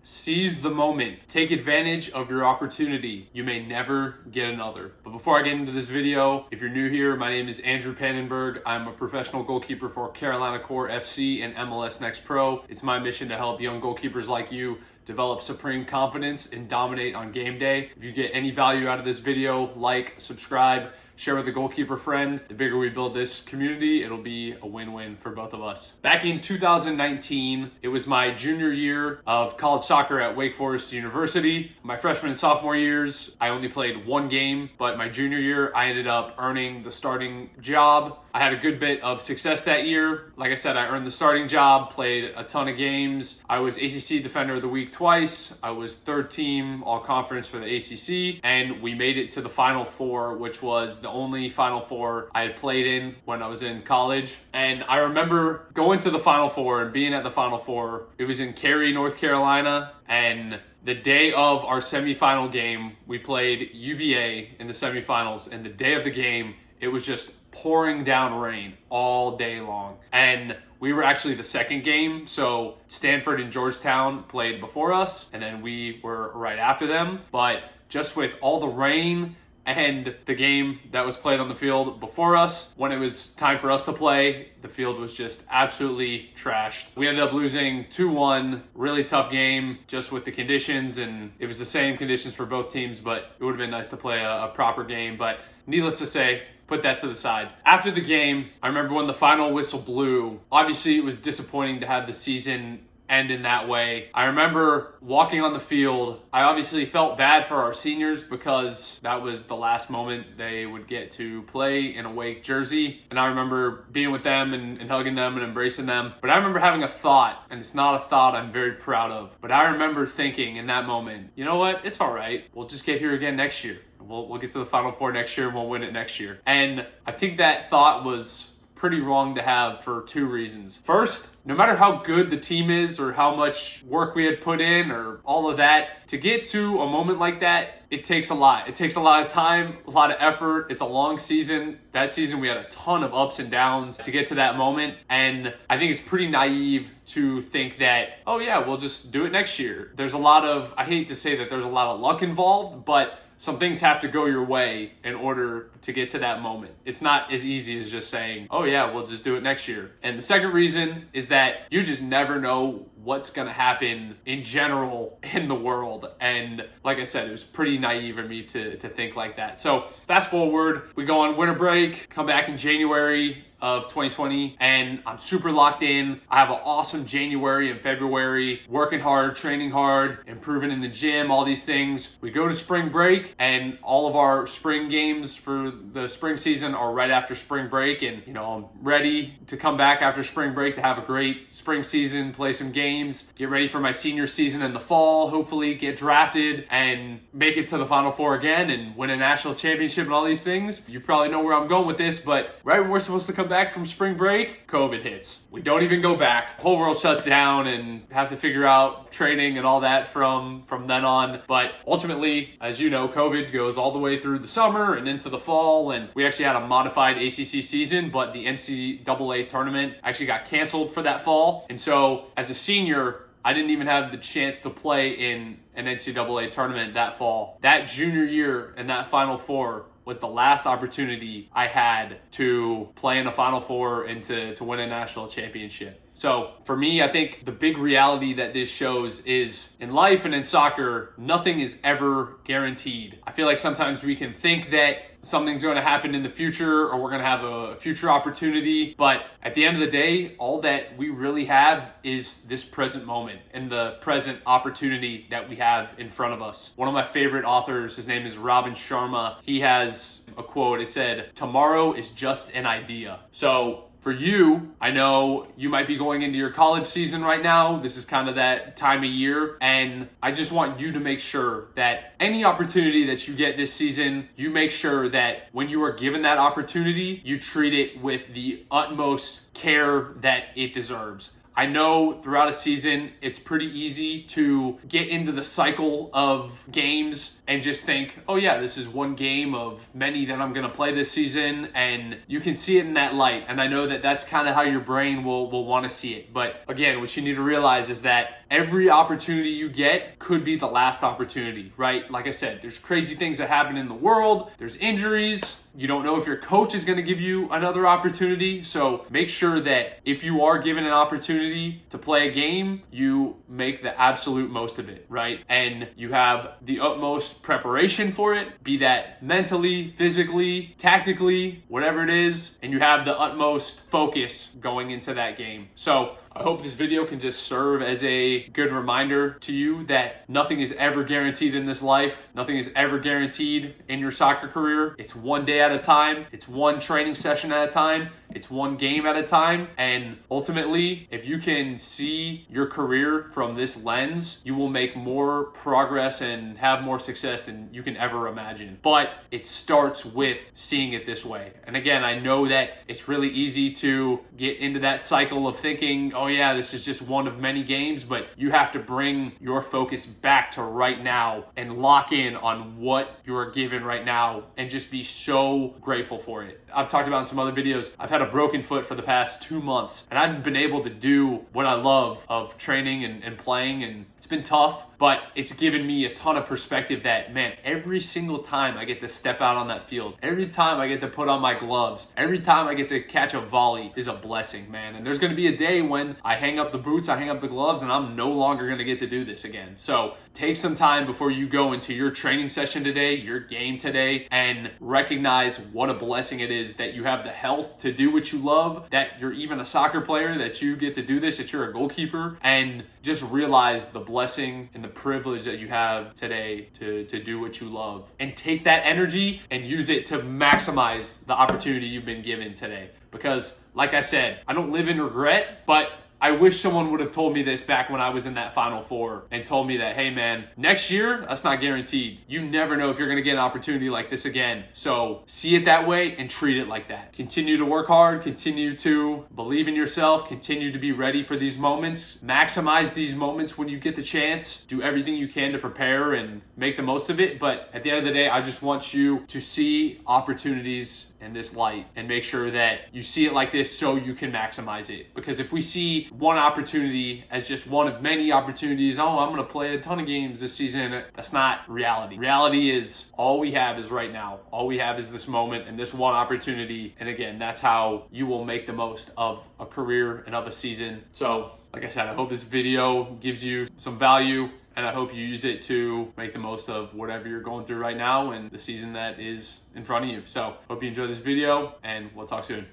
Seize the moment. Take advantage of your opportunity. You may never get another. But before I get into this video, if you're new here, my name is Andrew Pannenberg. I'm a professional goalkeeper for Carolina Core FC and MLS Next Pro. It's my mission to help young goalkeepers like you develop supreme confidence and dominate on game day. If you get any value out of this video, like, subscribe, share with a goalkeeper friend. The bigger we build this community, it'll be a win-win for both of us. Back in 2019, it was my junior year of college soccer at Wake Forest University. My freshman and sophomore years, I only played one game, but my junior year, I ended up earning the starting job. I had a good bit of success that year. Like I said, I earned the starting job, played a ton of games. I was ACC Defender of the Week twice. I was third team all-conference for the ACC, and we made it to the Final Four, which was the only Final Four I had played in when I was in college. And I remember going to the Final Four and being at the Final Four. It was in Cary, North Carolina, and the day of our semifinal game, we played UVA in the semifinals, and the day of the game, it was just pouring down rain all day long. And we were actually the second game, so Stanford and Georgetown played before us, and then we were right after them. But just with all the rain and the game that was played on the field before us, when it was time for us to play, the field was just absolutely trashed. We ended up losing 2-1, really tough game just with the conditions, and it was the same conditions for both teams, but it would have been nice to play a proper game. But needless to say, put that to the side. After the game, I remember when the final whistle blew, obviously it was disappointing to have the season end in that way. I remember walking on the field. I obviously felt bad for our seniors because that was the last moment they would get to play in a Wake jersey. And I remember being with them and hugging them and embracing them. But I remember having a thought, and it's not a thought I'm very proud of, but I remember thinking in that moment, you know what? It's all right. We'll just get here again next year. We'll get to the Final Four next year and we'll win it next year. And I think that thought was pretty wrong to have for two reasons. First, no matter how good the team is or how much work we had put in or all of that, to get to a moment like that, it takes a lot. It takes a lot of time, a lot of effort. It's a long season. That season we had a ton of ups and downs to get to that moment. And I think it's pretty naive to think that, oh yeah, we'll just do it next year. There's a lot of, I hate to say that there's a lot of luck involved, but some things have to go your way in order to get to that moment. It's not as easy as just saying, oh yeah, we'll just do it next year. And the second reason is that you just never know what's going to happen in general in the world. And like I said, it was pretty naive of me to think like that. So fast forward, we go on winter break, come back in January of 2020, and I'm super locked in. I have an awesome January and February, working hard, training hard, improving in the gym, all these things. We go to spring break, and all of our spring games for the spring season are right after spring break. And, you know, I'm ready to come back after spring break to have a great spring season, play some games, get ready for my senior season in the fall, hopefully get drafted and make it to the Final Four again and win a national championship and all these things. You probably know where I'm going with this, but right when we're supposed to come back from spring break, COVID hits. We don't even go back. The whole world shuts down and have to figure out training and all that from then on. But ultimately, as you know, COVID goes all the way through the summer and into the fall, and we actually had a modified ACC season, but the NCAA tournament actually got canceled for that fall. And so as a senior, I didn't even have the chance to play in an NCAA tournament that fall. That junior year and that Final Four was the last opportunity I had to play in a Final Four and to win a national championship. So for me, I think the big reality that this shows is in life and in soccer, nothing is ever guaranteed. I feel like sometimes we can think that something's going to happen in the future or we're going to have a future opportunity. But at the end of the day, all that we really have is this present moment and the present opportunity that we have in front of us. One of my favorite authors, his name is Robin Sharma. He has a quote. It said, "Tomorrow is just an idea." So for you, I know you might be going into your college season right now. This is kind of that time of year. And I just want you to make sure that any opportunity that you get this season, you make sure that when you are given that opportunity, you treat it with the utmost care that it deserves. I know throughout a season, it's pretty easy to get into the cycle of games and just think, oh yeah, this is one game of many that I'm going to play this season. And you can see it in that light. And I know that that's kind of how your brain will want to see it. But again, what you need to realize is that every opportunity you get could be the last opportunity, right? Like I said, there's crazy things that happen in the world. There's injuries. You don't know if your coach is going to give you another opportunity. So make sure that if you are given an opportunity to play a game, you make the absolute most of it, right? And you have the utmost preparation for it, be that mentally, physically, tactically, whatever it is, and you have the utmost focus going into that game. So I hope this video can just serve as a good reminder to you that nothing is ever guaranteed in this life. Nothing is ever guaranteed in your soccer career. It's one day at a time. It's one training session at a time. It's one game at a time. And ultimately, if you can see your career from this lens, you will make more progress and have more success than you can ever imagine. But it starts with seeing it this way. And again, I know that it's really easy to get into that cycle of thinking, oh yeah, this is just one of many games, but you have to bring your focus back to right now and lock in on what you're given right now and just be so grateful for it. I've talked about in some other videos, I've had a broken foot for the past 2 months and I haven't been able to do what I love of training and playing, and it's been tough, but it's given me a ton of perspective that, man, every single time I get to step out on that field, every time I get to put on my gloves, every time I get to catch a volley is a blessing, man. And there's going to be a day when I hang up the boots, I hang up the gloves, and I'm no longer going to get to do this again. So take some time before you go into your training session today, your game today, and recognize what a blessing it is that you have the health to do what you love, that you're even a soccer player, that you get to do this, that you're a goalkeeper, and just realize the blessing and the privilege that you have today to do what you love. And take that energy and use it to maximize the opportunity you've been given today. Because, like I said, I don't live in regret, but I wish someone would have told me this back when I was in that Final Four and told me that, hey man, next year, that's not guaranteed. You never know if you're going to get an opportunity like this again. So see it that way and treat it like that. Continue to work hard, continue to believe in yourself, continue to be ready for these moments. Maximize these moments when you get the chance. Do everything you can to prepare and make the most of it. But at the end of the day, I just want you to see opportunities in this light and make sure that you see it like this so you can maximize it. Because if we see one opportunity as just one of many opportunities, oh, I'm going to play a ton of games this season, that's not reality. Reality is all we have is right now. All we have is this moment and this one opportunity. And again, that's how you will make the most of a career and of a season. So, like I said, I hope this video gives you some value, and I hope you use it to make the most of whatever you're going through right now and the season that is in front of you. So hope you enjoy this video, and we'll talk soon.